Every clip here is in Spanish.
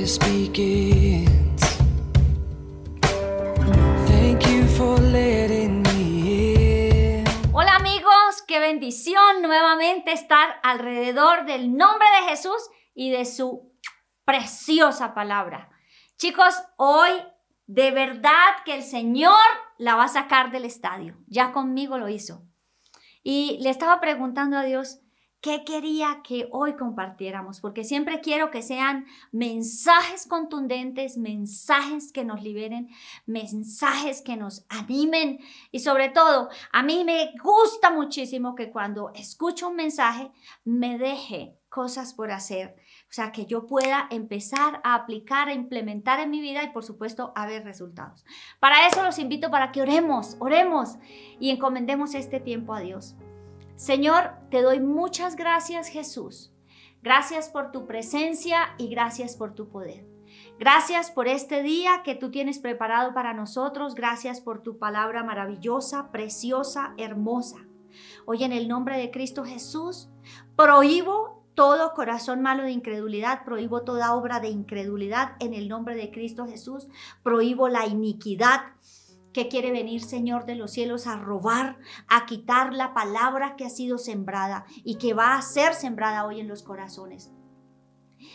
this begins. Thank you for letting me in. Hola amigos, qué bendición nuevamente estar alrededor del nombre de Jesús y de su preciosa palabra. Chicos, hoy de verdad que el Señor la va a sacar del estadio. Ya conmigo lo hizo. Y le estaba preguntando a Dios qué quería que hoy compartiéramos, porque siempre quiero que sean mensajes contundentes, mensajes que nos liberen, mensajes que nos animen y sobre todo, a mí me gusta muchísimo que cuando escucho un mensaje me deje cosas por hacer, o sea, que yo pueda empezar a aplicar, a implementar en mi vida y por supuesto a ver resultados. Para eso los invito para que oremos y encomendemos este tiempo a Dios. Señor, te doy muchas gracias, Jesús. Gracias por tu presencia y gracias por tu poder. Gracias por este día que tú tienes preparado para nosotros. Gracias por tu palabra maravillosa, preciosa, hermosa. Hoy en el nombre de Cristo Jesús, prohíbo todo corazón malo de incredulidad, prohíbo toda obra de incredulidad en el nombre de Cristo Jesús, prohíbo la iniquidad que quiere venir, Señor de los cielos, a robar, a quitar la palabra que ha sido sembrada y que va a ser sembrada hoy en los corazones.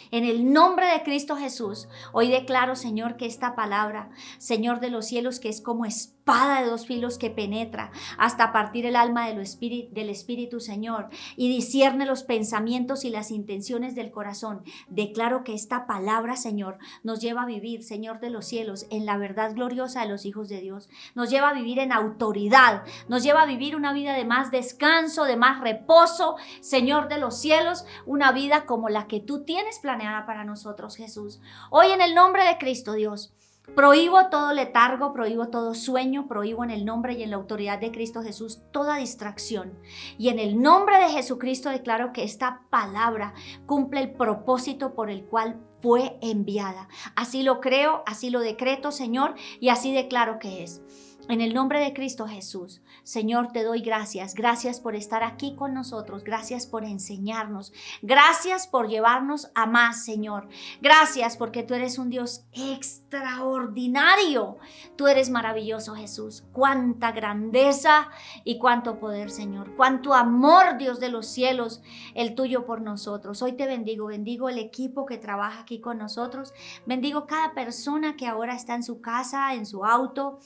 En el nombre de Cristo Jesús, hoy declaro, Señor, que esta palabra, Señor de los cielos, que es como espada de dos filos que penetra hasta partir el alma del Espíritu, Señor, y discierne los pensamientos y las intenciones del corazón. Declaro que esta palabra, Señor, nos lleva a vivir, Señor de los cielos, en la verdad gloriosa de los hijos de Dios. Nos lleva a vivir en autoridad, nos lleva a vivir una vida de más descanso, de más reposo, Señor de los cielos, una vida como la que tú tienes planeada para nosotros, Jesús. Hoy en el nombre de Cristo, Dios, prohíbo todo letargo, prohíbo todo sueño, prohíbo en el nombre y en la autoridad de Cristo Jesús toda distracción. Y en el nombre de Jesucristo declaro que esta palabra cumple el propósito por el cual fue enviada. Así lo creo, así lo decreto, Señor, y así declaro que es. En el nombre de Cristo Jesús, Señor, te doy gracias. Gracias por estar aquí con nosotros. Gracias por enseñarnos. Gracias por llevarnos a más, Señor. Gracias porque tú eres un Dios extraordinario. Tú eres maravilloso, Jesús. Cuánta grandeza y cuánto poder, Señor. Cuánto amor, Dios de los cielos, el tuyo por nosotros. Hoy te bendigo. Bendigo el equipo que trabaja aquí con nosotros. Bendigo cada persona que ahora está en su casa, en su auto,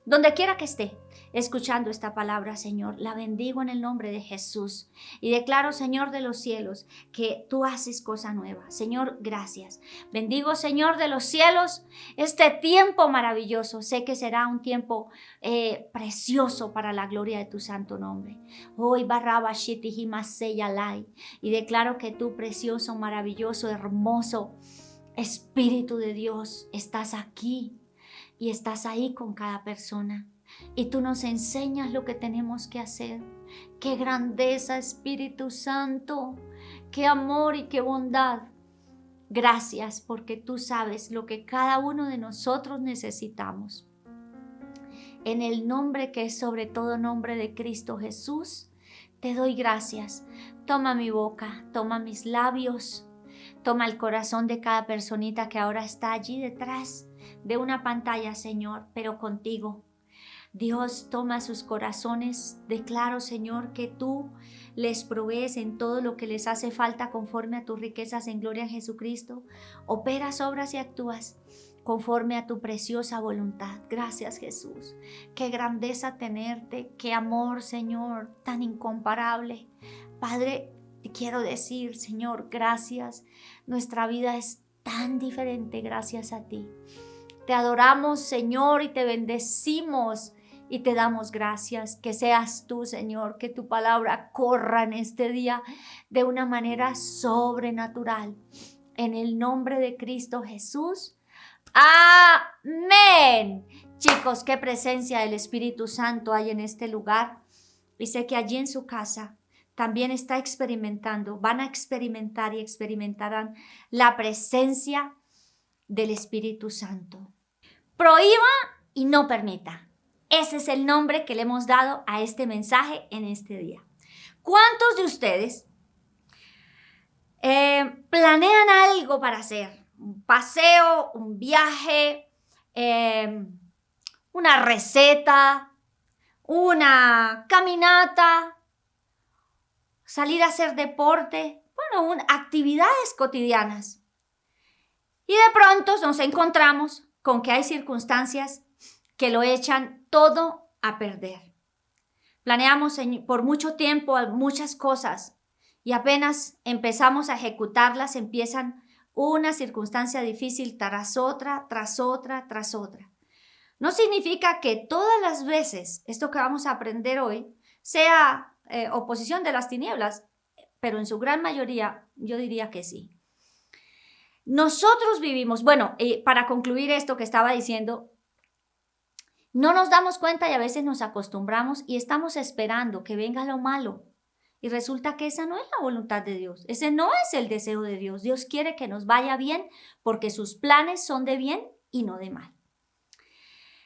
donde quiera que esté escuchando esta palabra, Señor, la bendigo en el nombre de Jesús. Y declaro, Señor de los cielos, que tú haces cosa nueva. Señor, gracias. Bendigo, Señor de los cielos, este tiempo maravilloso. Sé que será un tiempo precioso para la gloria de tu santo nombre. Hoy barraba shitihimasheyalai. Y declaro que tú, precioso, maravilloso, hermoso Espíritu de Dios, estás aquí. Y estás ahí con cada persona. Y tú nos enseñas lo que tenemos que hacer. ¡Qué grandeza, Espíritu Santo! ¡Qué amor y qué bondad! Gracias porque tú sabes lo que cada uno de nosotros necesitamos. En el nombre que es sobre todo nombre de Cristo Jesús, te doy gracias. Toma mi boca, toma mis labios, toma el corazón de cada personita que ahora está allí detrás de una pantalla, Señor, pero contigo. Dios, toma sus corazones. Declaro, Señor, que tú les provees en todo lo que les hace falta conforme a tus riquezas en gloria en Jesucristo. Operas, obras y actúas conforme a tu preciosa voluntad. Gracias, Jesús. Qué grandeza tenerte, qué amor, Señor, tan incomparable. Padre, te quiero decir, Señor, gracias. Nuestra vida es tan diferente gracias a ti. Te adoramos, Señor, y te bendecimos y te damos gracias. Que seas tú, Señor, que tu palabra corra en este día de una manera sobrenatural. En el nombre de Cristo Jesús. Amén. Chicos, qué presencia del Espíritu Santo hay en este lugar. Y sé que allí en su casa también está experimentando, van a experimentar y experimentarán la presencia del Espíritu Santo. Prohíba y no permita. Ese es el nombre que le hemos dado a este mensaje en este día. ¿Cuántos de ustedes planean algo para hacer? un paseo, un viaje, una receta, una caminata, salir a hacer deporte, bueno, actividades cotidianas. Y de pronto nos encontramos con que hay circunstancias que lo echan todo a perder. Planeamos por mucho tiempo muchas cosas y apenas empezamos a ejecutarlas, empiezan una circunstancia difícil tras otra, tras otra, tras otra. No significa que todas las veces esto que vamos a aprender hoy sea oposición de las tinieblas, pero en su gran mayoría yo diría que sí. Nosotros vivimos, para concluir esto que estaba diciendo, no nos damos cuenta y a veces nos acostumbramos y estamos esperando que venga lo malo. Y resulta que esa no es la voluntad de Dios, ese no es el deseo de Dios. Dios quiere que nos vaya bien porque sus planes son de bien y no de mal.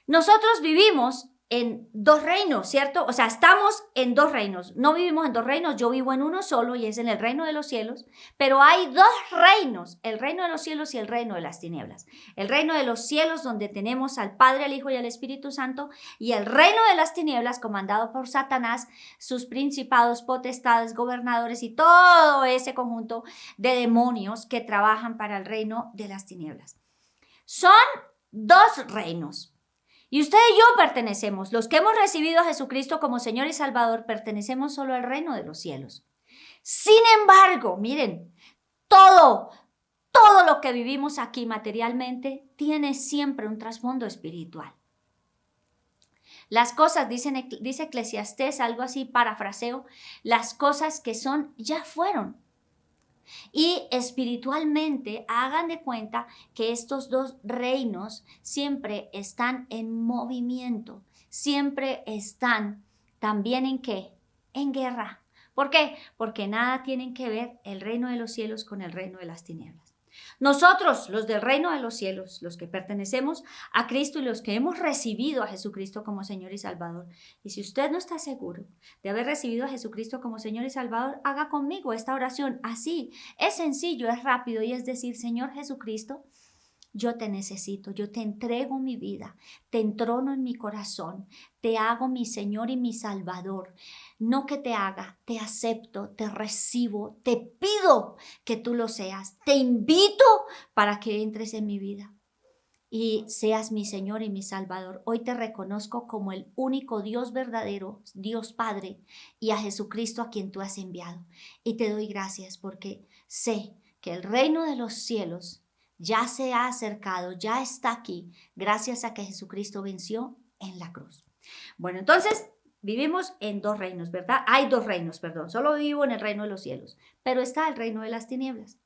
Nosotros vivimos en dos reinos, ¿cierto? O sea, estamos en dos reinos. No vivimos en dos reinos, yo vivo en uno solo y es en el reino de los cielos, pero hay dos reinos, el reino de los cielos y el reino de las tinieblas. El reino de los cielos donde tenemos al Padre, al Hijo y al Espíritu Santo, y el reino de las tinieblas comandado por Satanás, sus principados, potestades, gobernadores y todo ese conjunto de demonios que trabajan para el reino de las tinieblas. Son dos reinos. Y usted y yo pertenecemos, los que hemos recibido a Jesucristo como Señor y Salvador, pertenecemos solo al reino de los cielos. Sin embargo, miren, todo lo que vivimos aquí materialmente tiene siempre un trasfondo espiritual. Las cosas, dice Eclesiastés, algo así, parafraseo, las cosas que son ya fueron. Y espiritualmente hagan de cuenta que estos dos reinos siempre están en movimiento, siempre están también ¿en qué? En guerra. ¿Por qué? Porque nada tienen que ver el reino de los cielos con el reino de las tinieblas. Nosotros, los del reino de los cielos, los que pertenecemos a Cristo y los que hemos recibido a Jesucristo como Señor y Salvador. Y si usted no está seguro de haber recibido a Jesucristo como Señor y Salvador, haga conmigo esta oración. Así, es sencillo, es rápido y es decir, Señor Jesucristo, yo te necesito, yo te entrego mi vida, te entrono en mi corazón, te hago mi Señor y mi Salvador. No que te haga, te acepto, te recibo, te pido que tú lo seas. Te invito para que entres en mi vida y seas mi Señor y mi Salvador. Hoy te reconozco como el único Dios verdadero, Dios Padre, y a Jesucristo a quien tú has enviado. Y te doy gracias porque sé que el reino de los cielos ya se ha acercado, ya está aquí, gracias a que Jesucristo venció en la cruz. Bueno, entonces vivimos en dos reinos, ¿verdad? Hay dos reinos, perdón. Solo vivo en el reino de los cielos, pero está el reino de las tinieblas.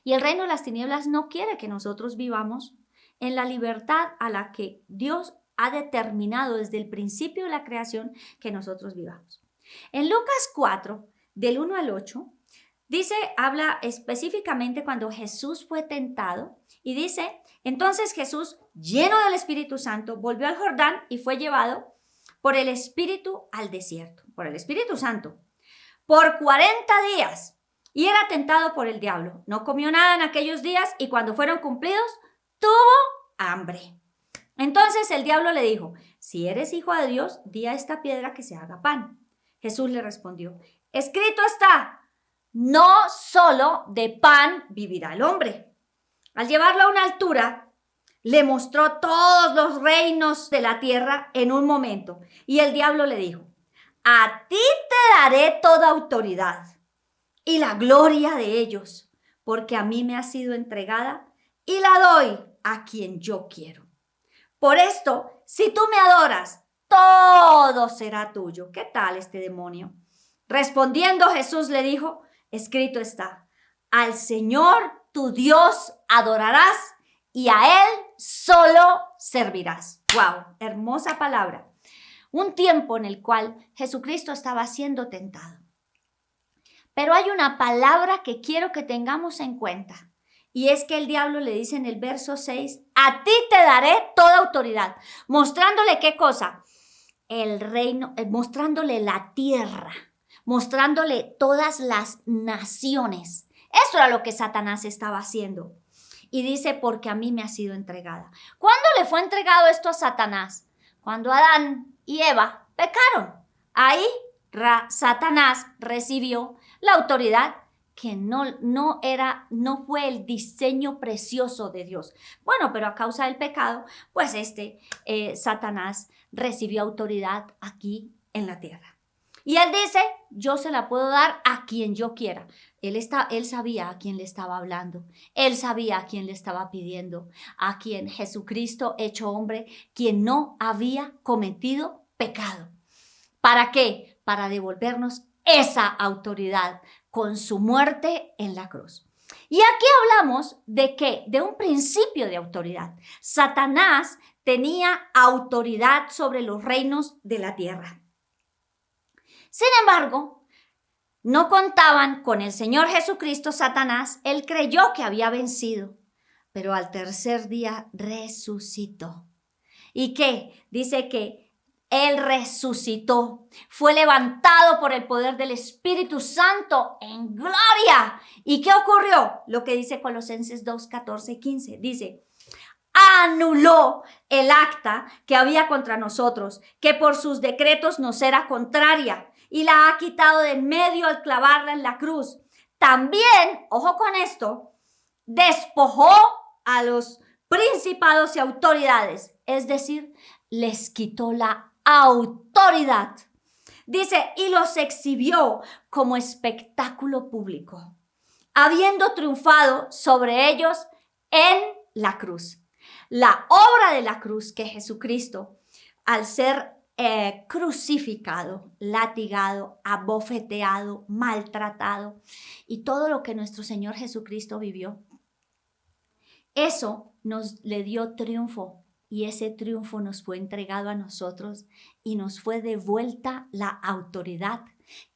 Y el reino de las tinieblas no quiere que nosotros vivamos en la libertad a la que Dios ha determinado desde el principio de la creación que nosotros vivamos. En Lucas 4, del 1 al 8, habla específicamente cuando Jesús fue tentado y dice, entonces Jesús, lleno del Espíritu Santo, volvió al Jordán y fue llevado por el Espíritu al desierto, por el Espíritu Santo, por 40 días y era tentado por el diablo. No comió nada en aquellos días y cuando fueron cumplidos, tuvo hambre. Entonces el diablo le dijo, si eres hijo de Dios, di a esta piedra que se haga pan. Jesús le respondió, escrito está, no solo de pan vivirá el hombre. Al llevarlo a una altura, le mostró todos los reinos de la tierra en un momento. Y el diablo le dijo, a ti te daré toda autoridad y la gloria de ellos, porque a mí me ha sido entregada y la doy a quien yo quiero. Por esto, si tú me adoras, todo será tuyo. ¿Qué tal este demonio? Respondiendo Jesús le dijo, escrito está, al Señor tu Dios adorarás y a Él solo servirás. ¡Wow! Hermosa palabra. Un tiempo en el cual Jesucristo estaba siendo tentado. Pero hay una palabra que quiero que tengamos en cuenta. Y es que el diablo le dice en el verso 6, a ti te daré toda autoridad. Mostrándole ¿qué cosa? El reino, mostrándole la tierra. Mostrándole todas las naciones. Eso era lo que Satanás estaba haciendo. Y dice, porque a mí me ha sido entregada. ¿Cuándo le fue entregado esto a Satanás? Cuando Adán y Eva pecaron. Ahí Satanás recibió la autoridad que no fue el diseño precioso de Dios. Bueno, pero a causa del pecado, pues Satanás recibió autoridad aquí en la tierra. Y él dice, yo se la puedo dar a quien yo quiera. Él sabía a quién le estaba hablando. Él sabía a quién le estaba pidiendo. A quien Jesucristo hecho hombre, quien no había cometido pecado. ¿Para qué? Para devolvernos esa autoridad con su muerte en la cruz. Y aquí hablamos de ¿qué? De un principio de autoridad. Satanás tenía autoridad sobre los reinos de la tierra. Sin embargo, no contaban con el Señor Jesucristo. Satanás, él creyó que había vencido, pero al tercer día resucitó. ¿Y qué? Dice que él resucitó, fue levantado por el poder del Espíritu Santo en gloria. ¿Y qué ocurrió? Lo que dice Colosenses 2, 14 y 15. Dice, anuló el acta que había contra nosotros, que por sus decretos nos era contraria, y la ha quitado de en medio al clavarla en la cruz. También, ojo con esto, despojó a los principados y autoridades, es decir, les quitó la autoridad. Dice, y los exhibió como espectáculo público, habiendo triunfado sobre ellos en la cruz. La obra de la cruz que Jesucristo, al ser crucificado, latigado, abofeteado, maltratado y todo lo que nuestro Señor Jesucristo vivió, eso nos le dio triunfo. Y ese triunfo nos fue entregado a nosotros y nos fue devuelta la autoridad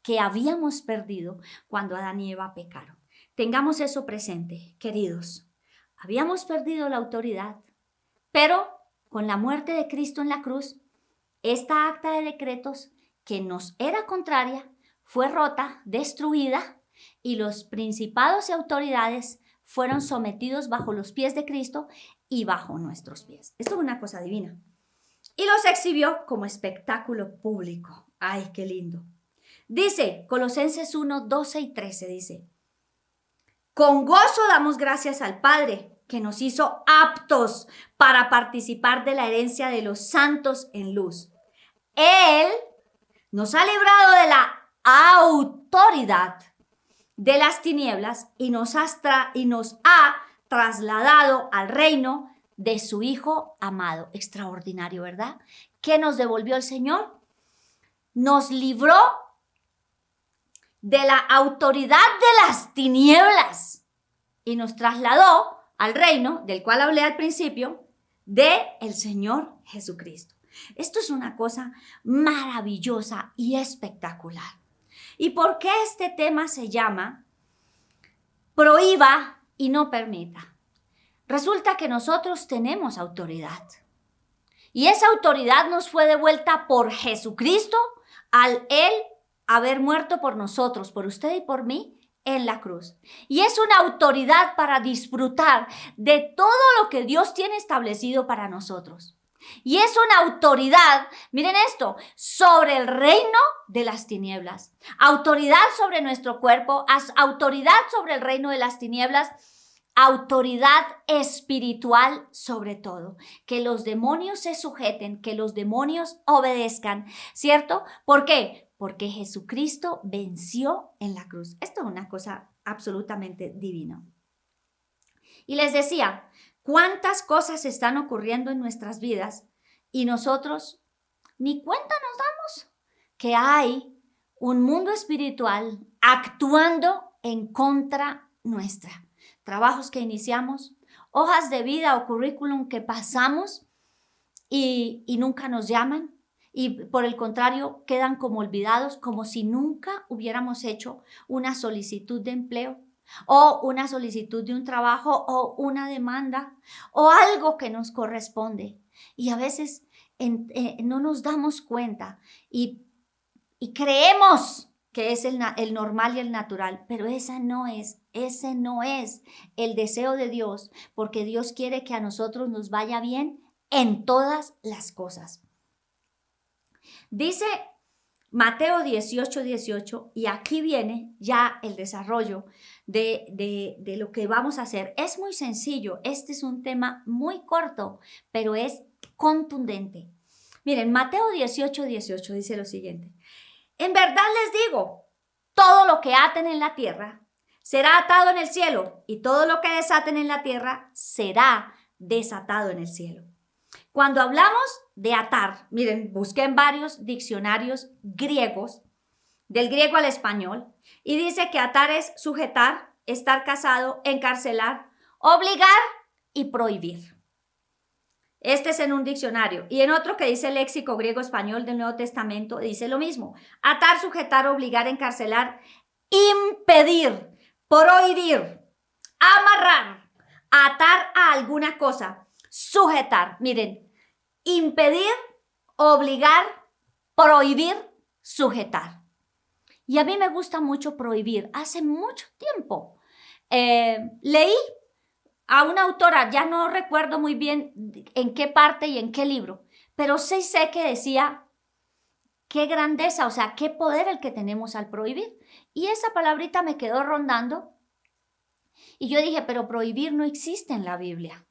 que habíamos perdido cuando Adán y Eva pecaron. Tengamos eso presente, queridos. Habíamos perdido la autoridad, pero con la muerte de Cristo en la cruz, esta acta de decretos que nos era contraria fue rota, destruida, y los principados y autoridades fueron sometidos bajo los pies de Cristo y bajo nuestros pies. Esto es una cosa divina. Y los exhibió como espectáculo público. ¡Ay, qué lindo! Dice, Colosenses 1, 12 y 13, dice, con gozo damos gracias al Padre, que nos hizo aptos para participar de la herencia de los santos en luz. Él nos ha librado de la autoridad de las tinieblas y nos ha trasladado al reino de su Hijo amado. Extraordinario, ¿verdad? ¿Qué nos devolvió el Señor? Nos libró de la autoridad de las tinieblas y nos trasladó al reino del cual hablé al principio, de el Señor Jesucristo. Esto es una cosa maravillosa y espectacular. ¿Y por qué este tema se llama prohíba y no permita? Resulta que nosotros tenemos autoridad. Y esa autoridad nos fue devuelta por Jesucristo al Él haber muerto por nosotros, por usted y por mí, en la cruz. Y es una autoridad para disfrutar de todo lo que Dios tiene establecido para nosotros. Y es una autoridad, miren esto, sobre el reino de las tinieblas. Autoridad sobre nuestro cuerpo, autoridad sobre el reino de las tinieblas, autoridad espiritual sobre todo. Que los demonios se sujeten, que los demonios obedezcan, ¿cierto? ¿Por qué? Porque Jesucristo venció en la cruz. Esto es una cosa absolutamente divina. Y les decía, ¿cuántas cosas están ocurriendo en nuestras vidas y nosotros ni cuenta nos damos que hay un mundo espiritual actuando en contra nuestra? Trabajos que iniciamos, hojas de vida o currículum que pasamos y nunca nos llaman. Y por el contrario, quedan como olvidados, como si nunca hubiéramos hecho una solicitud de empleo o una solicitud de un trabajo o una demanda o algo que nos corresponde. Y a veces no nos damos cuenta y creemos que es el normal y el natural, pero ese no es el deseo de Dios, porque Dios quiere que a nosotros nos vaya bien en todas las cosas. Dice Mateo 18:18, y aquí viene ya el desarrollo de lo que vamos a hacer. Es muy sencillo, este es un tema muy corto, pero es contundente. Miren, Mateo 18:18 dice lo siguiente: en verdad les digo, todo lo que aten en la tierra será atado en el cielo, y todo lo que desaten en la tierra será desatado en el cielo. Cuando hablamos de atar, miren, busqué en varios diccionarios griegos, del griego al español, y dice que atar es sujetar, estar casado, encarcelar, obligar y prohibir. Este es en un diccionario. Y en otro que dice léxico griego-español del Nuevo Testamento, dice lo mismo: atar, sujetar, obligar, encarcelar, impedir, prohibir, amarrar, atar a alguna cosa, sujetar. Miren, impedir, obligar, prohibir, sujetar. Y a mí me gusta mucho prohibir. Hace mucho tiempo leí a una autora, ya no recuerdo muy bien en qué parte y en qué libro, pero sí sé que decía qué grandeza, o sea, qué poder el que tenemos al prohibir. Y esa palabrita me quedó rondando y yo dije, pero prohibir no existe en la Biblia.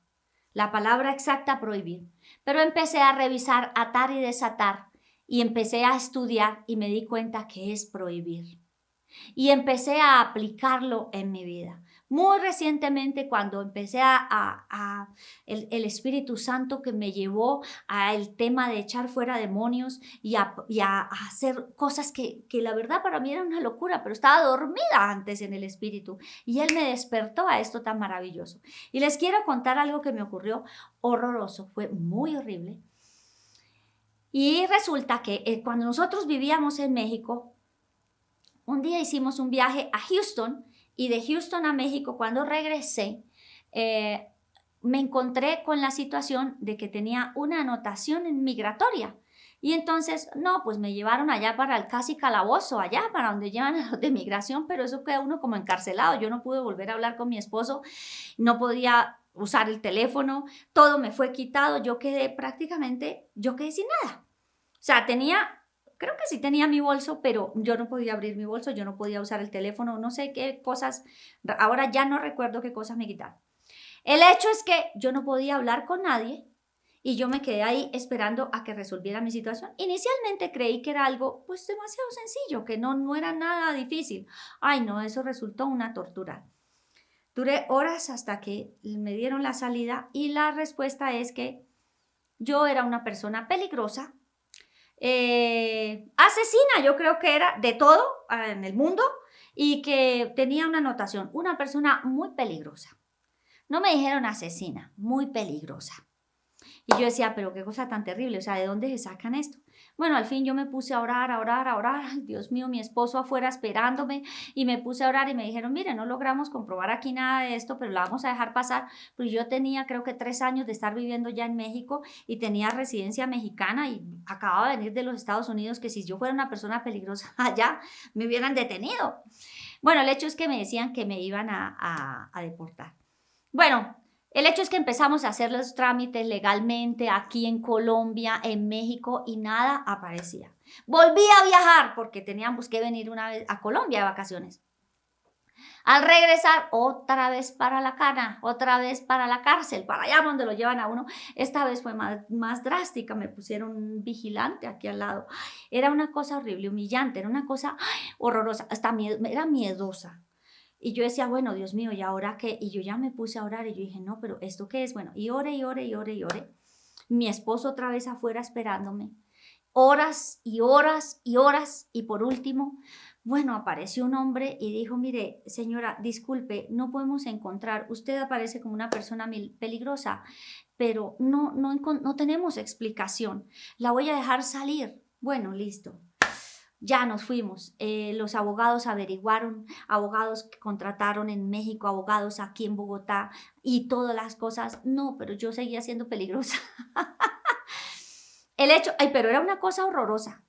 La palabra exacta, prohibir. Pero empecé a revisar atar y desatar y empecé a estudiar y me di cuenta que es prohibir. Y empecé a aplicarlo en mi vida. Muy recientemente, cuando empecé el Espíritu Santo que me llevó al tema de echar fuera demonios y a hacer cosas que la verdad para mí era una locura, pero estaba dormida antes en el Espíritu y Él me despertó a esto tan maravilloso. Y les quiero contar algo que me ocurrió horroroso, fue muy horrible. Y resulta que cuando nosotros vivíamos en México, un día hicimos un viaje a Houston y de Houston a México, cuando regresé, me encontré con la situación de que tenía una anotación en migratoria. Y entonces, no, pues me llevaron allá para el casi calabozo, allá para donde llevan a los de migración, pero eso queda uno como encarcelado. Yo no pude volver a hablar con mi esposo, no podía usar el teléfono, todo me fue quitado, yo quedé sin nada. O sea, creo que sí tenía mi bolso, pero yo no podía abrir mi bolso, yo no podía usar el teléfono, no sé qué cosas, ahora ya no recuerdo qué cosas me quitaron. El hecho es que yo no podía hablar con nadie y yo me quedé ahí esperando a que resolviera mi situación. Inicialmente creí que era algo pues demasiado sencillo, que no era nada difícil. Ay, no, eso resultó una tortura. Duré horas hasta que me dieron la salida y la respuesta es que yo era una persona peligrosa, asesina, yo creo que era de todo en el mundo y que tenía una anotación, una persona muy peligrosa. No me dijeron asesina, muy peligrosa. Y yo decía, pero qué cosa tan terrible, o sea, ¿de dónde se sacan esto? Bueno, al fin yo me puse a orar. Ay, Dios mío, mi esposo afuera esperándome y me puse a orar y me dijeron, mire, no logramos comprobar aquí nada de esto, pero la vamos a dejar pasar. Pues yo tenía creo que 3 años de estar viviendo ya en México y tenía residencia mexicana y acababa de venir de los Estados Unidos, que si yo fuera una persona peligrosa allá me hubieran detenido. Bueno, el hecho es que me decían que me iban a deportar. Bueno, el hecho es que empezamos a hacer los trámites legalmente aquí en Colombia, en México, y nada aparecía. Volví a viajar porque teníamos que venir una vez a Colombia de vacaciones. Al regresar, otra vez para la cana, otra vez para la cárcel, para allá donde lo llevan a uno. Esta vez fue más drástica, me pusieron un vigilante aquí al lado. Era una cosa horrible, humillante, era una cosa horrorosa, hasta era miedosa. Y yo decía, bueno, Dios mío, ¿y ahora qué? Y yo ya me puse a orar y yo dije, no, pero ¿esto qué es? Bueno, y oré. Mi esposo otra vez afuera esperándome. Horas y horas y horas. Y por último, bueno, apareció un hombre y dijo, mire, señora, disculpe, no podemos encontrar. Usted aparece como una persona peligrosa, pero no tenemos explicación. La voy a dejar salir. Bueno, listo. Ya nos fuimos. Los abogados averiguaron, abogados que contrataron en México, abogados aquí en Bogotá y todas las cosas. No, pero yo seguía siendo peligrosa. Pero era una cosa horrorosa.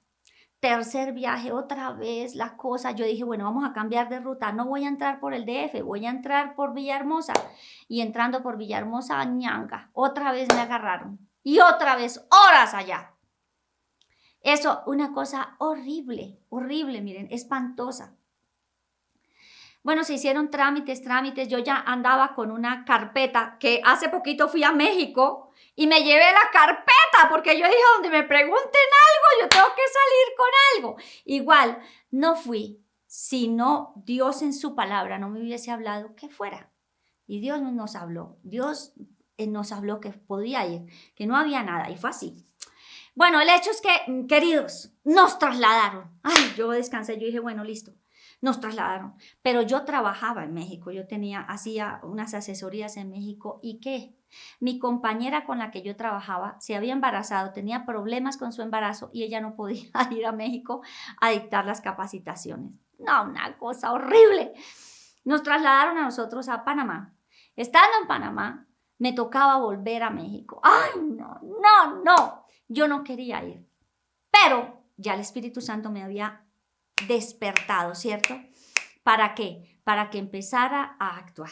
tercer viaje, otra vez la cosa. Yo dije, bueno, vamos a cambiar de ruta. No voy a entrar por el DF, voy a entrar por Villahermosa. Y entrando por Villahermosa, ñanga, otra vez me agarraron. Y otra vez, horas allá. Eso, una cosa horrible, horrible, miren, espantosa. Bueno, se hicieron trámites. Yo ya andaba con una carpeta que hace poquito fui a México y me llevé la carpeta porque yo dije, donde me pregunten algo, yo tengo que salir con algo. Igual, no fui, sino Dios en su palabra no me hubiese hablado que fuera. Y Dios nos habló, Dios nos habló que podía ir, que no había nada y fue así. Bueno, el hecho es que, queridos, nos trasladaron. Ay, yo descansé, yo dije, bueno, listo. Nos trasladaron, pero yo trabajaba en México, hacía unas asesorías en México y ¿qué? Mi compañera con la que yo trabajaba se había embarazado, tenía problemas con su embarazo y ella no podía ir a México a dictar las capacitaciones. No, una cosa horrible. Nos trasladaron a nosotros a Panamá. Estando en Panamá, me tocaba volver a México. ¡Ay, no! Yo no quería ir, pero ya el Espíritu Santo me había despertado, ¿cierto? ¿Para qué? Para que empezara a actuar.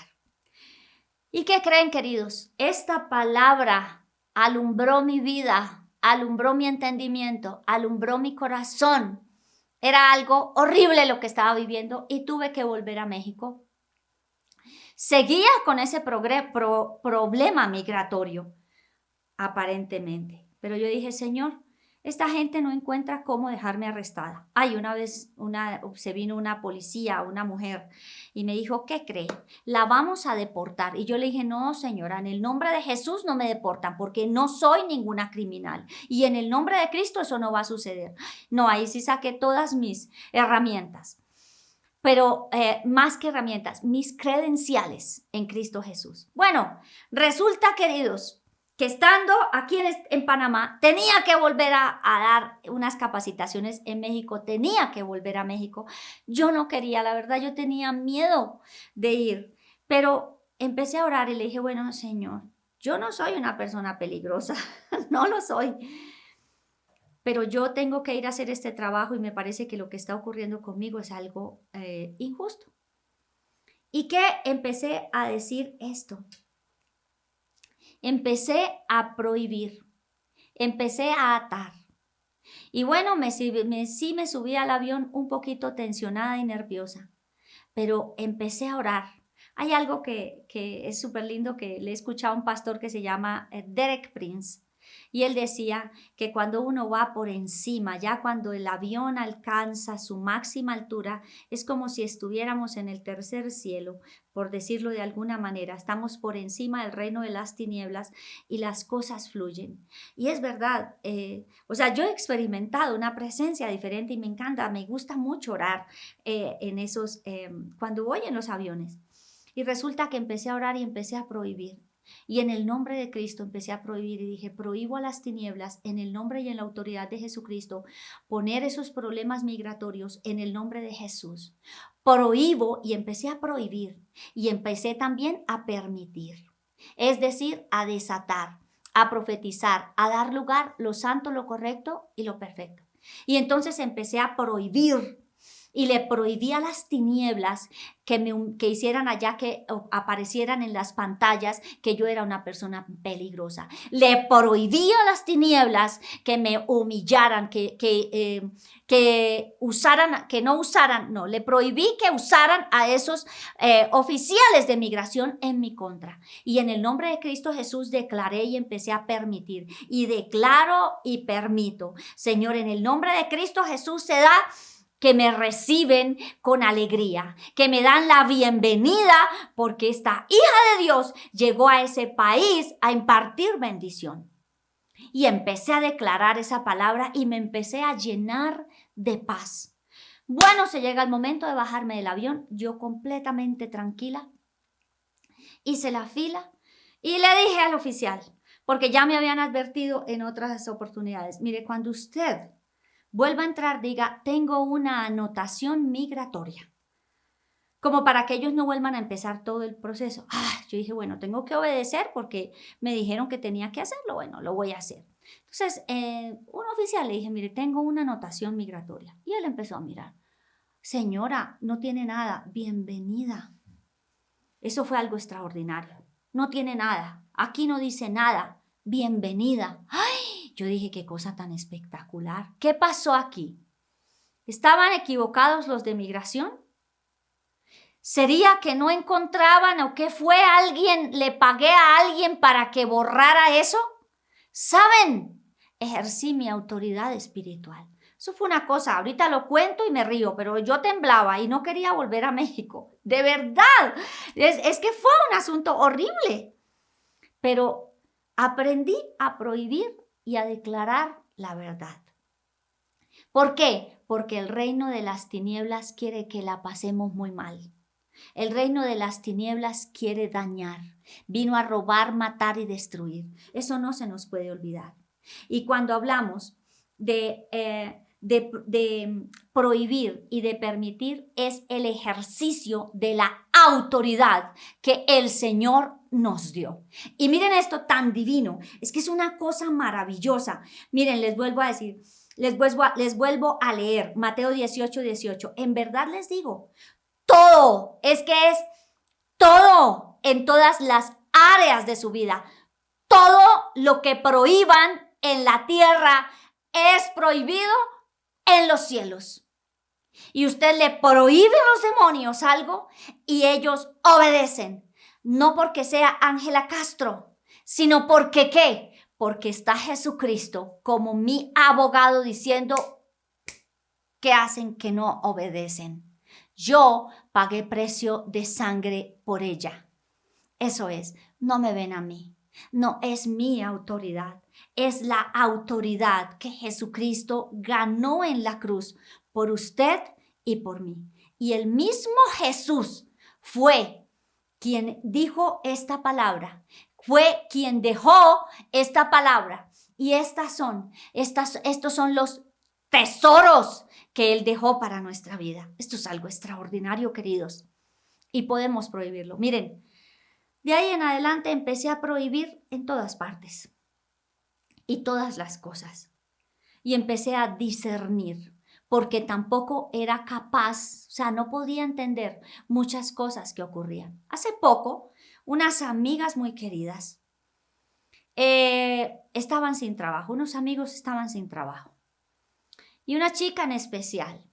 ¿Y qué creen, queridos? Esta palabra alumbró mi vida, alumbró mi entendimiento, alumbró mi corazón. Era algo horrible lo que estaba viviendo y tuve que volver a México. Seguía con ese problema migratorio, aparentemente. Pero yo dije, Señor, esta gente no encuentra cómo dejarme arrestada. Ay, una vez se vino una policía, una mujer, y me dijo, ¿qué cree? La vamos a deportar. Y yo le dije, no, señora, en el nombre de Jesús no me deportan porque no soy ninguna criminal. Y en el nombre de Cristo eso no va a suceder. No, ahí sí saqué todas mis herramientas. Pero más que herramientas, mis credenciales en Cristo Jesús. Bueno, resulta, queridos, que estando aquí en Panamá, tenía que volver a dar unas capacitaciones en México, tenía que volver a México. Yo no quería, la verdad, yo tenía miedo de ir, pero empecé a orar y le dije, bueno, Señor, yo no soy una persona peligrosa, no lo soy, pero yo tengo que ir a hacer este trabajo y me parece que lo que está ocurriendo conmigo es algo injusto. Y que empecé a decir esto. Empecé a prohibir, empecé a atar. Y bueno, sí me subí al avión un poquito tensionada y nerviosa, pero empecé a orar. Hay algo que es súper lindo que le he escuchado a un pastor que se llama Derek Prince. Y él decía que cuando uno va por encima, ya cuando el avión alcanza su máxima altura, es como si estuviéramos en el tercer cielo, por decirlo de alguna manera. Estamos por encima del reino de las tinieblas y las cosas fluyen. Y es verdad, yo he experimentado una presencia diferente y me encanta, me gusta mucho orar cuando voy en los aviones. Y resulta que empecé a orar y empecé a prohibir. Y en el nombre de Cristo empecé a prohibir y dije, prohíbo a las tinieblas en el nombre y en la autoridad de Jesucristo poner esos problemas migratorios en el nombre de Jesús. Prohíbo y empecé a prohibir y empecé también a permitir, es decir, a desatar, a profetizar, a dar lugar lo santo, lo correcto y lo perfecto. Y entonces empecé a prohibir. Y le prohibí a las tinieblas que hicieran allá, que aparecieran en las pantallas que yo era una persona peligrosa. Le prohibí a las tinieblas que me humillaran, le prohibí que usaran a esos oficiales de migración en mi contra. Y en el nombre de Cristo Jesús declaré y empecé a permitir. Y declaro y permito. Señor, en el nombre de Cristo Jesús se da que me reciben con alegría, que me dan la bienvenida porque esta hija de Dios llegó a ese país a impartir bendición. Y empecé a declarar esa palabra y me empecé a llenar de paz. Bueno, se llega el momento de bajarme del avión, yo completamente tranquila, hice la fila y le dije al oficial, porque ya me habían advertido en otras oportunidades, mire, cuando usted vuelva a entrar, diga, tengo una anotación migratoria. Como para que ellos no vuelvan a empezar todo el proceso. Yo dije, bueno, tengo que obedecer porque me dijeron que tenía que hacerlo. Bueno, lo voy a hacer. Entonces, un oficial le dije, mire, tengo una anotación migratoria. Y él empezó a mirar. Señora, no tiene nada. Bienvenida. Eso fue algo extraordinario. No tiene nada. Aquí no dice nada. Bienvenida. ¡Ay! Yo dije, qué cosa tan espectacular. ¿Qué pasó aquí? ¿Estaban equivocados los de migración? ¿Sería que no encontraban o que fue alguien, le pagué a alguien para que borrara eso? ¿Saben? Ejercí mi autoridad espiritual. Eso fue una cosa, ahorita lo cuento y me río, pero yo temblaba y no quería volver a México. De verdad, es que fue un asunto horrible. Pero aprendí a prohibir y a declarar la verdad. ¿Por qué? Porque el reino de las tinieblas quiere que la pasemos muy mal. El reino de las tinieblas quiere dañar. Vino a robar, matar y destruir. Eso no se nos puede olvidar. Y cuando hablamos de prohibir y de permitir, es el ejercicio de la autoridad que el Señor nos dio. Y miren esto tan divino. Es que es una cosa maravillosa. Miren, les vuelvo a decir, les vuelvo a leer Mateo 18:18. En verdad les digo, todo, es todo en todas las áreas de su vida. Todo lo que prohíban en la tierra es prohibido en los cielos. Y usted le prohíbe a los demonios algo y ellos obedecen. No porque sea Ángela Castro, sino porque ¿qué? Porque está Jesucristo como mi abogado diciendo que hacen que no obedecen. Yo pagué precio de sangre por ella. Eso es, no me ven a mí. No es mi autoridad, es la autoridad que Jesucristo ganó en la cruz por usted y por mí. Y el mismo Jesús fue quien dijo esta palabra, fue quien dejó esta palabra. Y estos son los tesoros que Él dejó para nuestra vida. Esto es algo extraordinario, queridos. Y podemos prohibirlo. Miren, de ahí en adelante empecé a prohibir en todas partes y todas las cosas. Y empecé a discernir, porque tampoco era capaz, o sea, no podía entender muchas cosas que ocurrían. Hace poco, unas amigas muy queridas estaban sin trabajo, unos amigos estaban sin trabajo. Y una chica en especial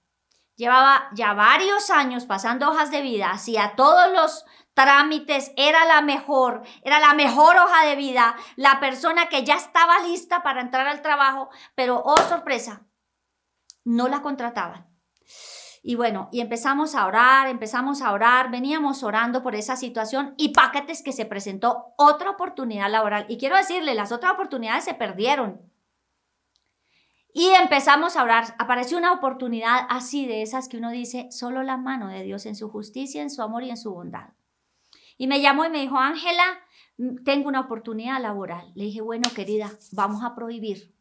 llevaba ya varios años pasando hojas de vida, hacía todos los trámites, era la mejor hoja de vida, la persona que ya estaba lista para entrar al trabajo, pero oh sorpresa, no la contrataban. Y bueno, y empezamos a orar, veníamos orando por esa situación y paquetes que se presentó otra oportunidad laboral. Y quiero decirle, las otras oportunidades se perdieron. Y empezamos a orar, apareció una oportunidad así de esas que uno dice, solo la mano de Dios en su justicia, en su amor y en su bondad. Y me llamó y me dijo, Ángela, tengo una oportunidad laboral. Le dije, bueno, querida, vamos a prohibir.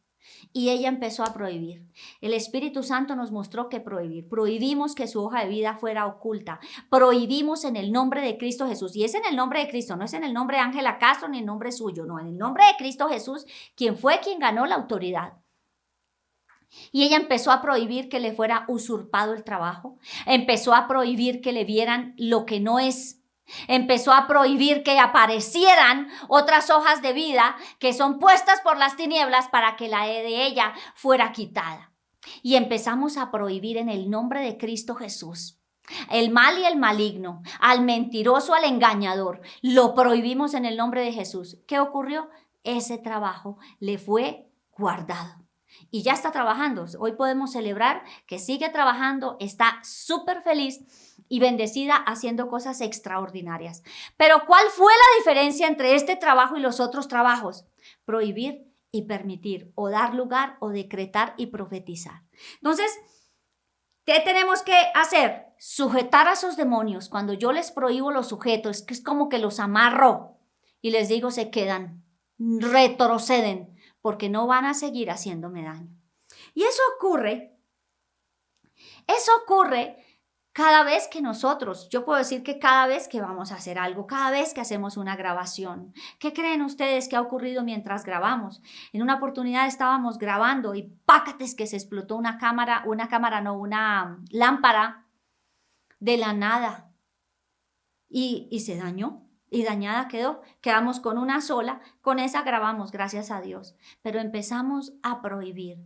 Y ella empezó a prohibir. El Espíritu Santo nos mostró que prohibir. Prohibimos que su hoja de vida fuera oculta. Prohibimos en el nombre de Cristo Jesús. Y es en el nombre de Cristo, no es en el nombre de Ángela Castro ni en el nombre suyo, no, en el nombre de Cristo Jesús, quien ganó la autoridad. Y ella empezó a prohibir que le fuera usurpado el trabajo. Empezó a prohibir que le vieran lo que no es. Empezó a prohibir que aparecieran otras hojas de vida que son puestas por las tinieblas para que la de ella fuera quitada. Y empezamos a prohibir en el nombre de Cristo Jesús. El mal y el maligno, al mentiroso, al engañador, lo prohibimos en el nombre de Jesús. ¿Qué ocurrió? Ese trabajo le fue guardado. Y ya está trabajando. Hoy podemos celebrar que sigue trabajando, está súper feliz y bendecida haciendo cosas extraordinarias. Pero ¿cuál fue la diferencia entre este trabajo y los otros trabajos? Prohibir y permitir, o dar lugar, o decretar y profetizar. Entonces, ¿qué tenemos que hacer? Sujetar a esos demonios. Cuando yo les prohíbo los sujetos, es como que los amarro y les digo se quedan, retroceden, porque no van a seguir haciéndome daño. Y eso ocurre Cada vez que nosotros, yo puedo decir que cada vez que vamos a hacer algo, cada vez que hacemos una grabación, ¿qué creen ustedes que ha ocurrido mientras grabamos? En una oportunidad estábamos grabando y pácates que se explotó una lámpara de la nada y se dañó. Y dañada quedó, quedamos con una sola, con esa grabamos, gracias a Dios. Pero empezamos a prohibir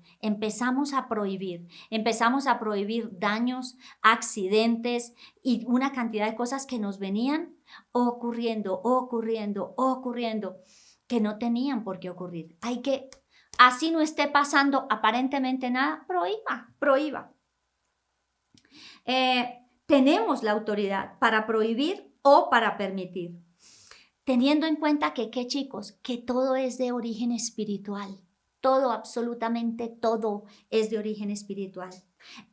daños, accidentes y una cantidad de cosas que nos venían ocurriendo, que no tenían por qué ocurrir. Hay que, así no esté pasando aparentemente nada, prohíba. Tenemos la autoridad para prohibir o para permitir. Teniendo en cuenta que, ¿qué chicos? Que todo es de origen espiritual. Todo, absolutamente todo es de origen espiritual.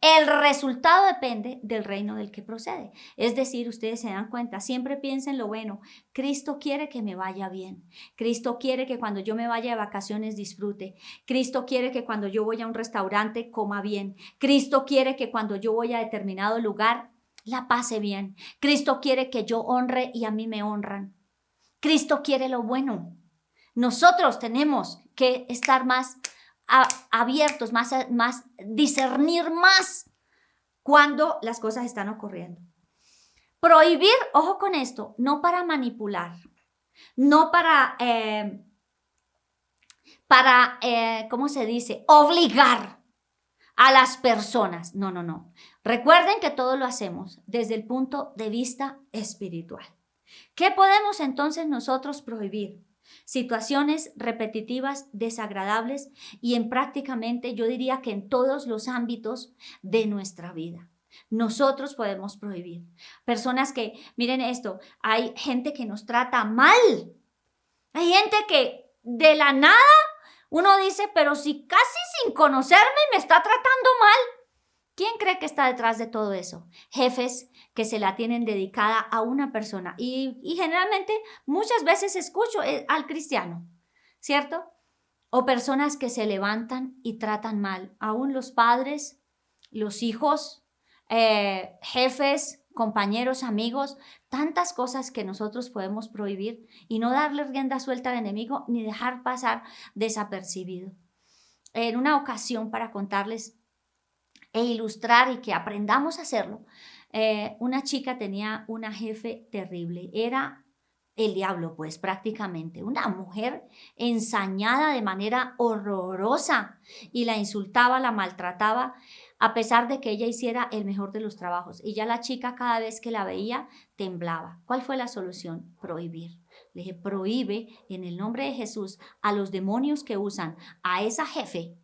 El resultado depende del reino del que procede. Es decir, ustedes se dan cuenta, siempre piensen lo bueno. Cristo quiere que me vaya bien. Cristo quiere que cuando yo me vaya de vacaciones disfrute. Cristo quiere que cuando yo voy a un restaurante coma bien. Cristo quiere que cuando yo voy a determinado lugar la pase bien. Cristo quiere que yo honre y a mí me honran. Cristo quiere lo bueno. Nosotros tenemos que estar más abiertos, más discernir más cuando las cosas están ocurriendo. Prohibir, ojo con esto, no para manipular, no para ¿cómo se dice? Obligar a las personas. No. Recuerden que todo lo hacemos desde el punto de vista espiritual. ¿Qué podemos entonces nosotros prohibir? Situaciones repetitivas, desagradables y en prácticamente, yo diría que en todos los ámbitos de nuestra vida. Nosotros podemos prohibir. Personas que, miren esto, hay gente que nos trata mal. Hay gente que de la nada uno dice, pero si casi sin conocerme me está tratando mal. ¿Quién cree que está detrás de todo eso? Jefes que se la tienen dedicada a una persona. Y generalmente muchas veces escucho al cristiano, ¿cierto? O personas que se levantan y tratan mal. Aún los padres, los hijos, jefes, compañeros, amigos. Tantas cosas que nosotros podemos prohibir y no darle rienda suelta al enemigo ni dejar pasar desapercibido. En una ocasión, para contarles e ilustrar y que aprendamos a hacerlo, una chica tenía una jefe terrible, era el diablo pues prácticamente, una mujer ensañada de manera horrorosa y la insultaba, la maltrataba a pesar de que ella hiciera el mejor de los trabajos y ya la chica cada vez que la veía temblaba. ¿Cuál fue la solución? Prohibir. Le dije, prohíbe en el nombre de Jesús a los demonios que usan a esa jefe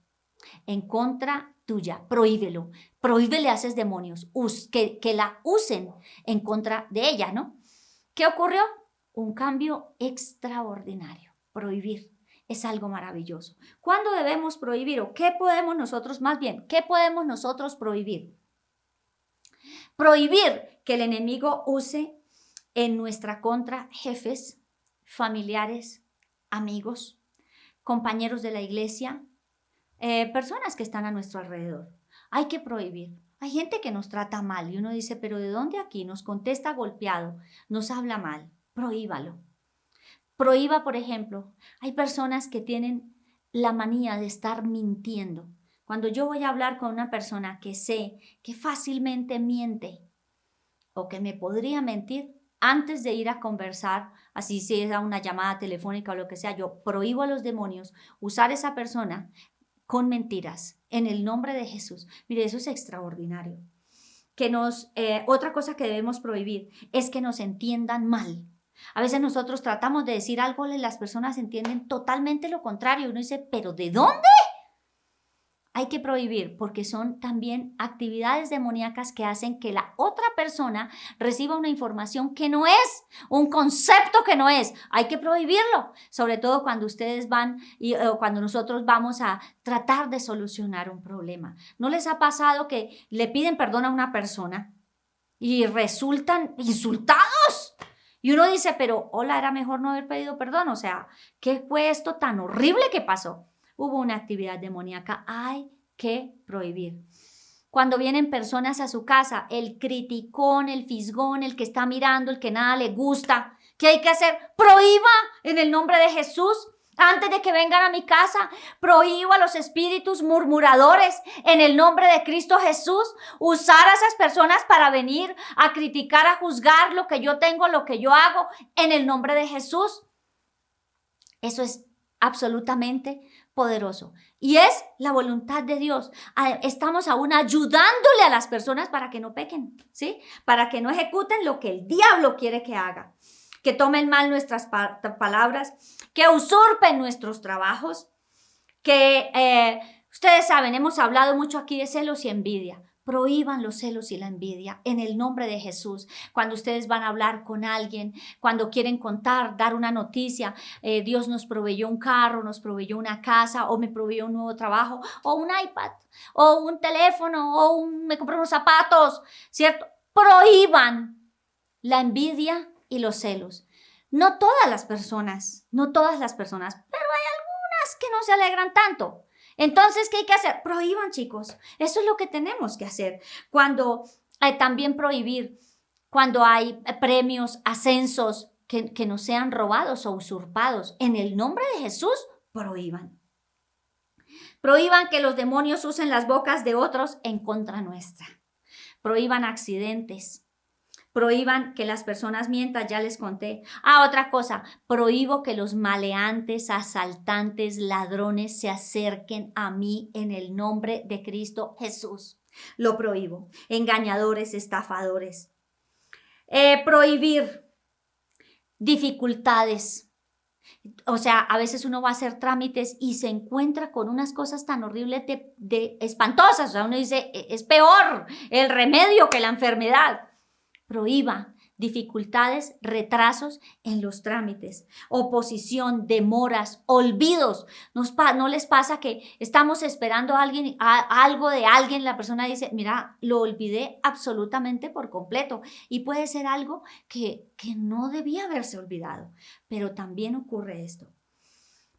en contra tuya, prohíbelo, prohíbele a esos demonios que la usen en contra de ella, ¿no? ¿Qué ocurrió? Un cambio extraordinario. Prohibir es algo maravilloso. ¿Cuándo debemos prohibir o qué podemos nosotros, más bien, qué podemos nosotros prohibir? Prohibir que el enemigo use en nuestra contra jefes, familiares, amigos, compañeros de la iglesia, personas que están a nuestro alrededor. Hay que prohibir. Hay gente que nos trata mal y uno dice, pero ¿de dónde aquí? Nos contesta golpeado, nos habla mal. Prohíbalo. Prohíba, por ejemplo, hay personas que tienen la manía de estar mintiendo. Cuando yo voy a hablar con una persona que sé que fácilmente miente o que me podría mentir, antes de ir a conversar, así sea una llamada telefónica o lo que sea, yo prohíbo a los demonios usar esa persona con mentiras, en el nombre de Jesús. Mire, eso es extraordinario. Otra cosa que debemos prohibir es que nos entiendan mal. A veces nosotros tratamos de decir algo y las personas entienden totalmente lo contrario. Uno dice, ¿pero de dónde? Hay que prohibir porque son también actividades demoníacas que hacen que la otra persona reciba una información que no es, un concepto que no es. Hay que prohibirlo, sobre todo cuando ustedes van o cuando nosotros vamos a tratar de solucionar un problema. ¿No les ha pasado que le piden perdón a una persona y resultan insultados? Y uno dice, pero hola, era mejor no haber pedido perdón. O sea, ¿qué fue esto tan horrible que pasó? Hubo una actividad demoníaca, hay que prohibir. Cuando vienen personas a su casa, el criticón, el fisgón, el que está mirando, el que nada le gusta, ¿qué hay que hacer? Prohíba en el nombre de Jesús. Antes de que vengan a mi casa, prohíbo a los espíritus murmuradores en el nombre de Cristo Jesús usar a esas personas para venir a criticar, a juzgar lo que yo tengo, lo que yo hago en el nombre de Jesús. Eso es absolutamente poderoso y es la voluntad de Dios. Estamos aún ayudándole a las personas para que no pequen, ¿sí? Para que no ejecuten lo que el diablo quiere que haga, que tomen mal nuestras palabras, que usurpen nuestros trabajos, que ustedes saben, hemos hablado mucho aquí de celos y envidia. Prohíban los celos y la envidia en el nombre de Jesús. Cuando ustedes van a hablar con alguien, cuando quieren contar, dar una noticia, Dios nos proveyó un carro, nos proveyó una casa, o me proveyó un nuevo trabajo, o un iPad, o un teléfono, o me compré unos zapatos, ¿cierto? Prohíban la envidia y los celos. No todas las personas, pero hay algunas que no se alegran tanto. Entonces, ¿qué hay que hacer? Prohíban, chicos. Eso es lo que tenemos que hacer. Cuando también prohibir, cuando hay premios, ascensos que no sean robados o usurpados. En el nombre de Jesús, prohíban. Prohíban que los demonios usen las bocas de otros en contra nuestra. Prohíban accidentes. Prohíban que las personas mientan, ya les conté. Otra cosa, prohíbo que los maleantes, asaltantes, ladrones se acerquen a mí en el nombre de Cristo Jesús. Lo prohíbo. Engañadores, estafadores. Prohibir dificultades. O sea, a veces uno va a hacer trámites y se encuentra con unas cosas tan horribles de espantosas. O sea, uno dice, es peor el remedio que la enfermedad. Prohíba dificultades, retrasos en los trámites, oposición, demoras, olvidos. ¿No les pasa que estamos esperando algo de alguien? La persona dice, mira, lo olvidé absolutamente por completo. Y puede ser algo que no debía haberse olvidado. Pero también ocurre esto.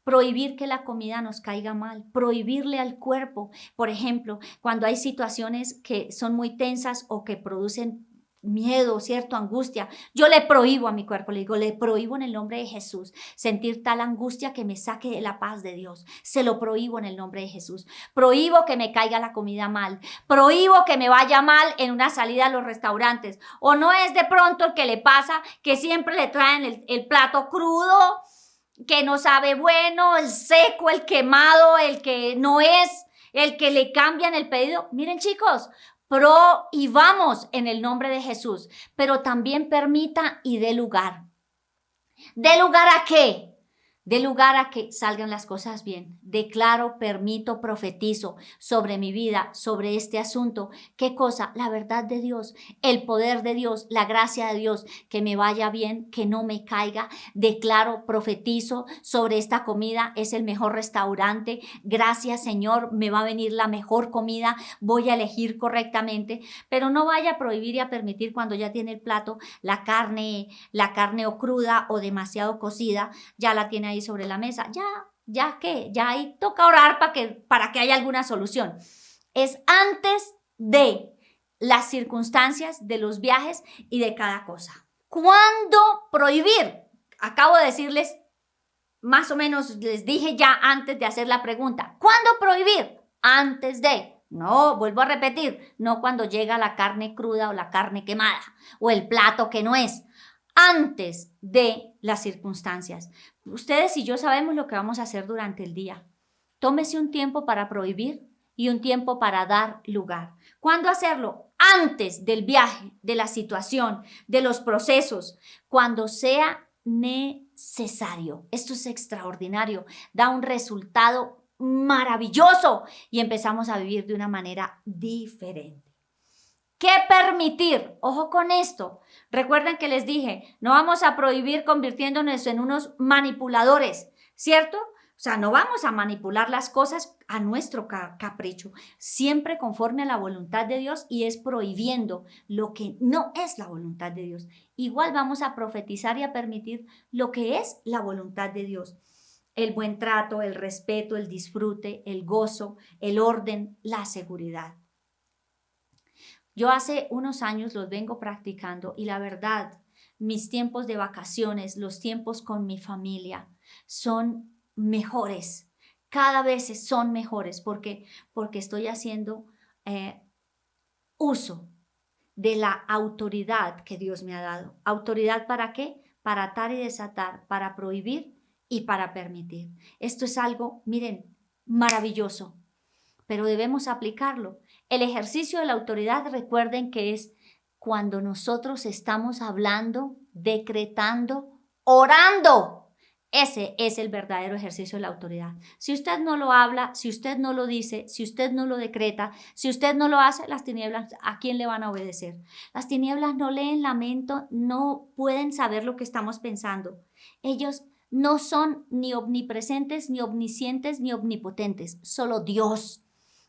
Prohibir que la comida nos caiga mal, prohibirle al cuerpo. Por ejemplo, cuando hay situaciones que son muy tensas o que producen miedo, ¿cierto? Angustia. Yo le prohíbo a mi cuerpo, le digo, le prohíbo en el nombre de Jesús sentir tal angustia que me saque de la paz de Dios. Se lo prohíbo en el nombre de Jesús. Prohíbo que me caiga la comida mal. Prohíbo que me vaya mal en una salida a los restaurantes. O no es de pronto el que le pasa que siempre le traen el plato crudo, que no sabe bueno, el seco, el quemado, el que no es, el que le cambian el pedido. Miren, chicos, prohibamos en el nombre de Jesús, pero también permita y dé lugar. ¿Dé lugar a qué? Dé lugar a que salgan las cosas bien. Declaro, permito, profetizo sobre mi vida, sobre este asunto. ¿Qué cosa? La verdad de Dios, el poder de Dios, la gracia de Dios, que me vaya bien, que no me caiga. Declaro, profetizo sobre esta comida. Es el mejor restaurante. Gracias, Señor, me va a venir la mejor comida. Voy a elegir correctamente, pero no vaya a prohibir y a permitir cuando ya tiene el plato la carne o cruda o demasiado cocida, ya la tiene ahí sobre la mesa, ya ahí toca orar para que haya alguna solución. Es antes de las circunstancias, de los viajes y de cada cosa. ¿Cuándo prohibir? Acabo de decirles, más o menos les dije ya antes de hacer la pregunta. ¿Cuándo prohibir? Antes de. No, vuelvo a repetir, no cuando llega la carne cruda o la carne quemada o el plato que no es. Antes de las circunstancias. Ustedes y yo sabemos lo que vamos a hacer durante el día. Tómese un tiempo para prohibir y un tiempo para dar lugar. ¿Cuándo hacerlo? Antes del viaje, de la situación, de los procesos, cuando sea necesario. Esto es extraordinario, da un resultado maravilloso y empezamos a vivir de una manera diferente. ¿Qué permitir? Ojo con esto. Recuerden que les dije, no vamos a prohibir convirtiéndonos en unos manipuladores, ¿cierto? O sea, no vamos a manipular las cosas a nuestro capricho, siempre conforme a la voluntad de Dios y es prohibiendo lo que no es la voluntad de Dios. Igual vamos a profetizar y a permitir lo que es la voluntad de Dios. El buen trato, el respeto, el disfrute, el gozo, el orden, la seguridad. Yo hace unos años los vengo practicando y la verdad, mis tiempos de vacaciones, los tiempos con mi familia son mejores. Cada vez son mejores porque estoy haciendo uso de la autoridad que Dios me ha dado. ¿Autoridad para qué? Para atar y desatar, para prohibir y para permitir. Esto es algo, miren, maravilloso, pero debemos aplicarlo. El ejercicio de la autoridad, recuerden que es cuando nosotros estamos hablando, decretando, orando. Ese es el verdadero ejercicio de la autoridad. Si usted no lo habla, si usted no lo dice, si usted no lo decreta, si usted no lo hace, las tinieblas, ¿a quién le van a obedecer? Las tinieblas no leen la mente, no pueden saber lo que estamos pensando. Ellos no son ni omnipresentes, ni omniscientes, ni omnipotentes. Solo Dios.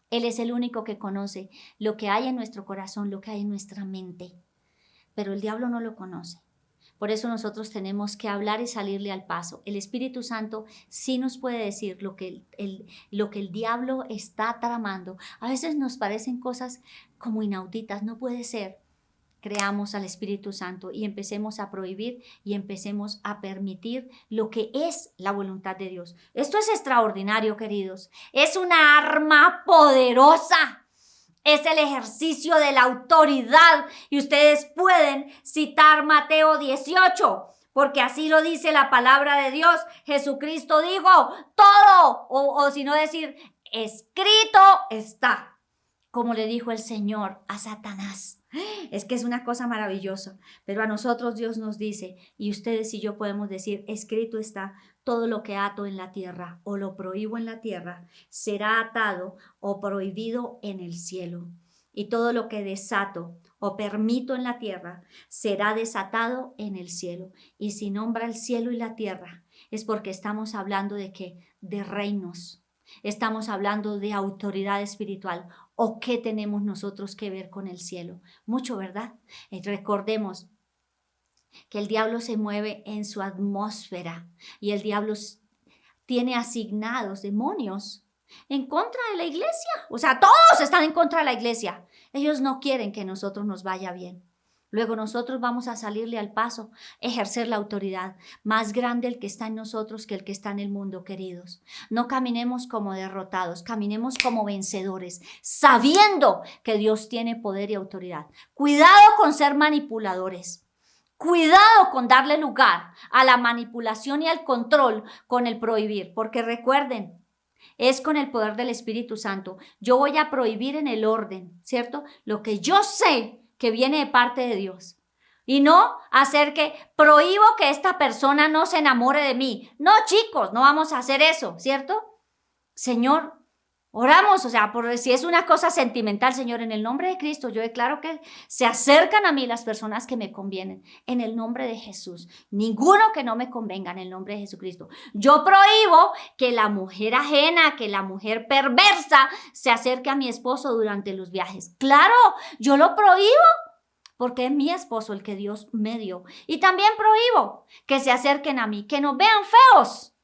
Él es el único que conoce lo que hay en nuestro corazón, lo que hay en nuestra mente. Pero el diablo no lo conoce. Por eso nosotros tenemos que hablar y salirle al paso. El Espíritu Santo sí nos puede decir lo que el diablo está tramando. A veces nos parecen cosas como inauditas, no puede ser. Creamos al Espíritu Santo y empecemos a prohibir y empecemos a permitir lo que es la voluntad de Dios. Esto es extraordinario, queridos. Es una arma poderosa. Es el ejercicio de la autoridad y ustedes pueden citar Mateo 18, porque así lo dice la palabra de Dios. Jesucristo dijo todo, o si no decir, escrito está, como le dijo el Señor a Satanás. Es que es una cosa maravillosa, pero a nosotros Dios nos dice, y ustedes y yo podemos decir, escrito está, todo lo que ato en la tierra o lo prohíbo en la tierra será atado o prohibido en el cielo. Y todo lo que desato o permito en la tierra será desatado en el cielo. Y si nombra el cielo y la tierra, es porque estamos hablando de ¿qué? De reinos. Estamos hablando de autoridad espiritual. ¿O qué tenemos nosotros que ver con el cielo? Mucho, ¿verdad? Recordemos que el diablo se mueve en su atmósfera y el diablo tiene asignados demonios en contra de la iglesia. O sea, todos están en contra de la iglesia. Ellos no quieren que nosotros nos vaya bien. Luego nosotros vamos a salirle al paso, ejercer la autoridad. Más grande el que está en nosotros que el que está en el mundo, queridos. No caminemos como derrotados, caminemos como vencedores, sabiendo que Dios tiene poder y autoridad. Cuidado con ser manipuladores. Cuidado con darle lugar a la manipulación y al control con el prohibir, porque recuerden, es con el poder del Espíritu Santo. Yo voy a prohibir en el orden, ¿cierto? Lo que yo sé que viene de parte de Dios. Y no hacer que prohíbo que esta persona no se enamore de mí. No, chicos, no vamos a hacer eso, ¿cierto? Señor, oramos, o sea, por si es una cosa sentimental, Señor, en el nombre de Cristo, yo declaro que se acercan a mí las personas que me convienen, en el nombre de Jesús. Ninguno que no me convenga, en el nombre de Jesucristo. Yo prohíbo que la mujer ajena, que la mujer perversa se acerque a mi esposo durante los viajes. Claro, yo lo prohíbo, porque es mi esposo el que Dios me dio. Y también prohíbo que se acerquen a mí, que nos vean feos,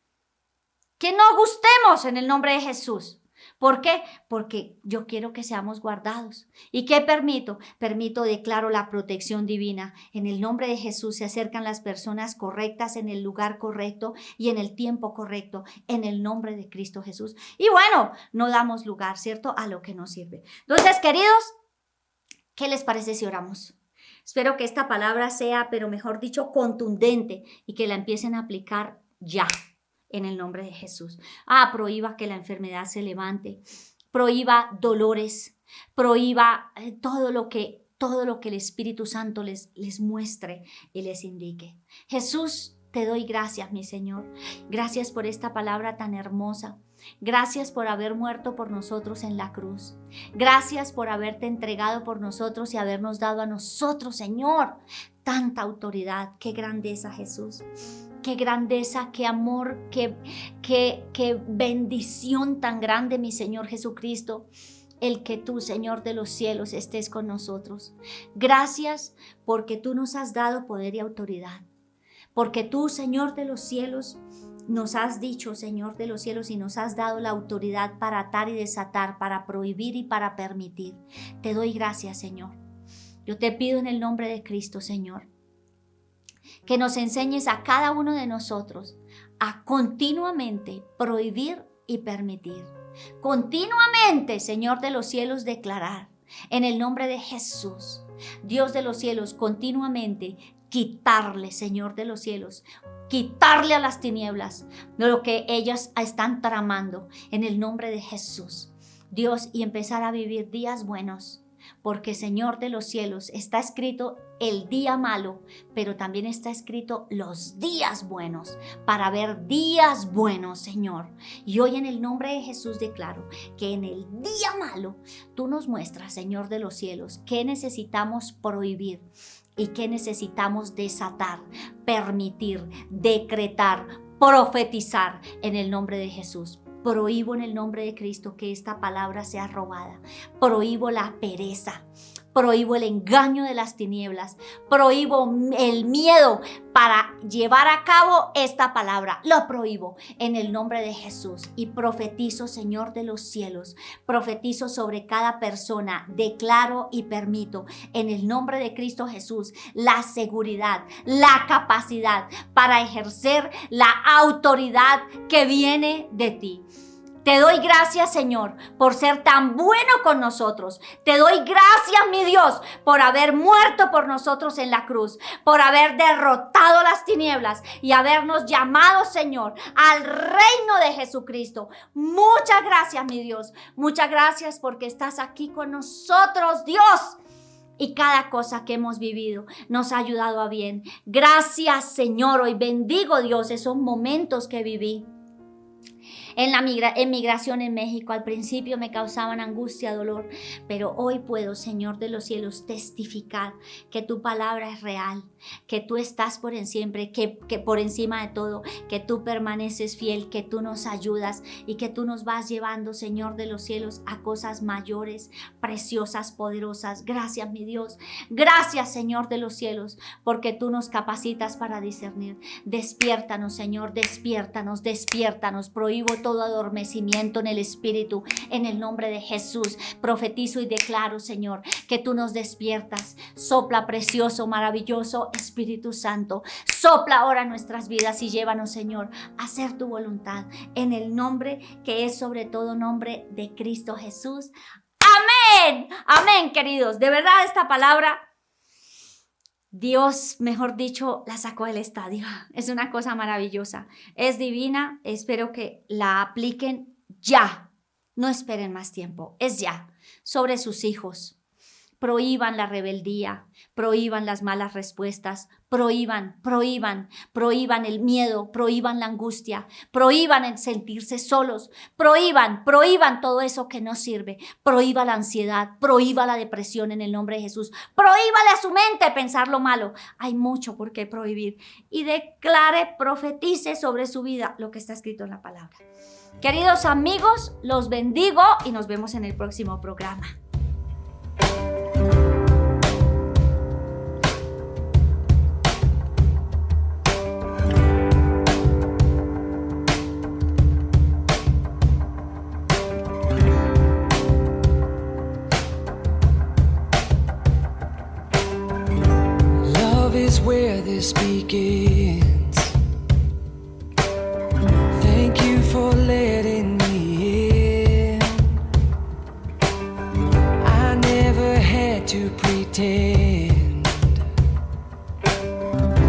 que no gustemos en el nombre de Jesús. ¿Por qué? Porque yo quiero que seamos guardados. ¿Y qué permito? Permito, declaro la protección divina. En el nombre de Jesús se acercan las personas correctas en el lugar correcto y en el tiempo correcto, en el nombre de Cristo Jesús. Y bueno, no damos lugar, ¿cierto?, a lo que nos sirve. Entonces, queridos, ¿qué les parece si oramos? Espero que esta palabra sea, pero mejor dicho, contundente y que la empiecen a aplicar ya. En el nombre de Jesús. Prohíba que la enfermedad se levante. Prohíba dolores. Prohíba todo lo que el Espíritu Santo les muestre y les indique. Jesús, te doy gracias, mi Señor. Gracias por esta palabra tan hermosa. Gracias por haber muerto por nosotros en la cruz. Gracias por haberte entregado por nosotros y habernos dado a nosotros, Señor, tanta autoridad. Qué grandeza, Jesús. Qué grandeza, qué amor, qué bendición tan grande, mi Señor Jesucristo, el que tú, Señor de los cielos, estés con nosotros. Gracias porque tú nos has dado poder y autoridad. Porque tú, Señor de los cielos, nos has dicho, Señor de los cielos, y nos has dado la autoridad para atar y desatar, para prohibir y para permitir. Te doy gracias, Señor. Yo te pido en el nombre de Cristo, Señor, que nos enseñes a cada uno de nosotros a continuamente prohibir y permitir. Continuamente, Señor de los cielos, declarar en el nombre de Jesús, Dios de los cielos, continuamente quitarle, Señor de los cielos, quitarle a las tinieblas lo que ellas están tramando en el nombre de Jesús, Dios, y empezar a vivir días buenos. Porque, Señor de los cielos, está escrito el día malo, pero también está escrito los días buenos, para ver días buenos, Señor. Y hoy en el nombre de Jesús declaro que en el día malo tú nos muestras, Señor de los cielos, qué necesitamos prohibir y qué necesitamos desatar, permitir, decretar, profetizar en el nombre de Jesús. Prohíbo en el nombre de Cristo que esta palabra sea robada. Prohíbo la pereza. Prohíbo el engaño de las tinieblas. Prohíbo el miedo para llevar a cabo esta palabra. Lo prohíbo en el nombre de Jesús. Y profetizo, Señor de los cielos. Profetizo sobre cada persona. Declaro y permito en el nombre de Cristo Jesús la seguridad, la capacidad para ejercer la autoridad que viene de ti. Te doy gracias, Señor, por ser tan bueno con nosotros. Te doy gracias, mi Dios, por haber muerto por nosotros en la cruz, por haber derrotado las tinieblas y habernos llamado, Señor, al reino de Jesucristo. Muchas gracias, mi Dios. Muchas gracias porque estás aquí con nosotros, Dios. Y cada cosa que hemos vivido nos ha ayudado a bien. Gracias, Señor. Hoy bendigo, Dios, esos momentos que viví. En la migración en México, al principio me causaban angustia, dolor, pero hoy puedo, Señor de los cielos, testificar que tu palabra es real, que tú estás por siempre, que por encima de todo, que tú permaneces fiel, que tú nos ayudas y que tú nos vas llevando, Señor de los cielos, a cosas mayores, preciosas, poderosas. Gracias, mi Dios. Gracias, Señor de los cielos, porque tú nos capacitas para discernir. Despiértanos, Señor, despiértanos, despiértanos. Prohíbo todo adormecimiento en el espíritu, en el nombre de Jesús. Profetizo y declaro, Señor, que tú nos despiertas. Sopla, precioso, maravilloso Espíritu Santo. Sopla ahora nuestras vidas y llévanos, Señor, a hacer tu voluntad en el nombre que es sobre todo nombre de Cristo Jesús. Amén. Amén, queridos. De verdad, esta palabra, Dios, mejor dicho, la sacó del estadio. Es una cosa maravillosa. Es divina. Espero que la apliquen ya. No esperen más tiempo. Es ya. Sobre sus hijos. Prohíban la rebeldía. Prohíban las malas respuestas. Prohíban el miedo. Prohíban la angustia. Prohíban el sentirse solos. Prohíban todo eso que no sirve. Prohíba la ansiedad. Prohíba la depresión en el nombre de Jesús. Prohíbale a su mente pensar lo malo. Hay mucho por qué prohibir. Y declare, profetice sobre su vida lo que está escrito en la palabra. Queridos amigos, los bendigo y nos vemos en el próximo programa. Where this begins. Thank you for letting me in. I never had to pretend.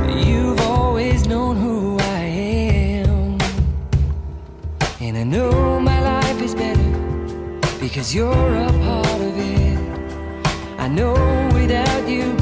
You've always known who I am, and I know my life is better because you're a part of it. I know without you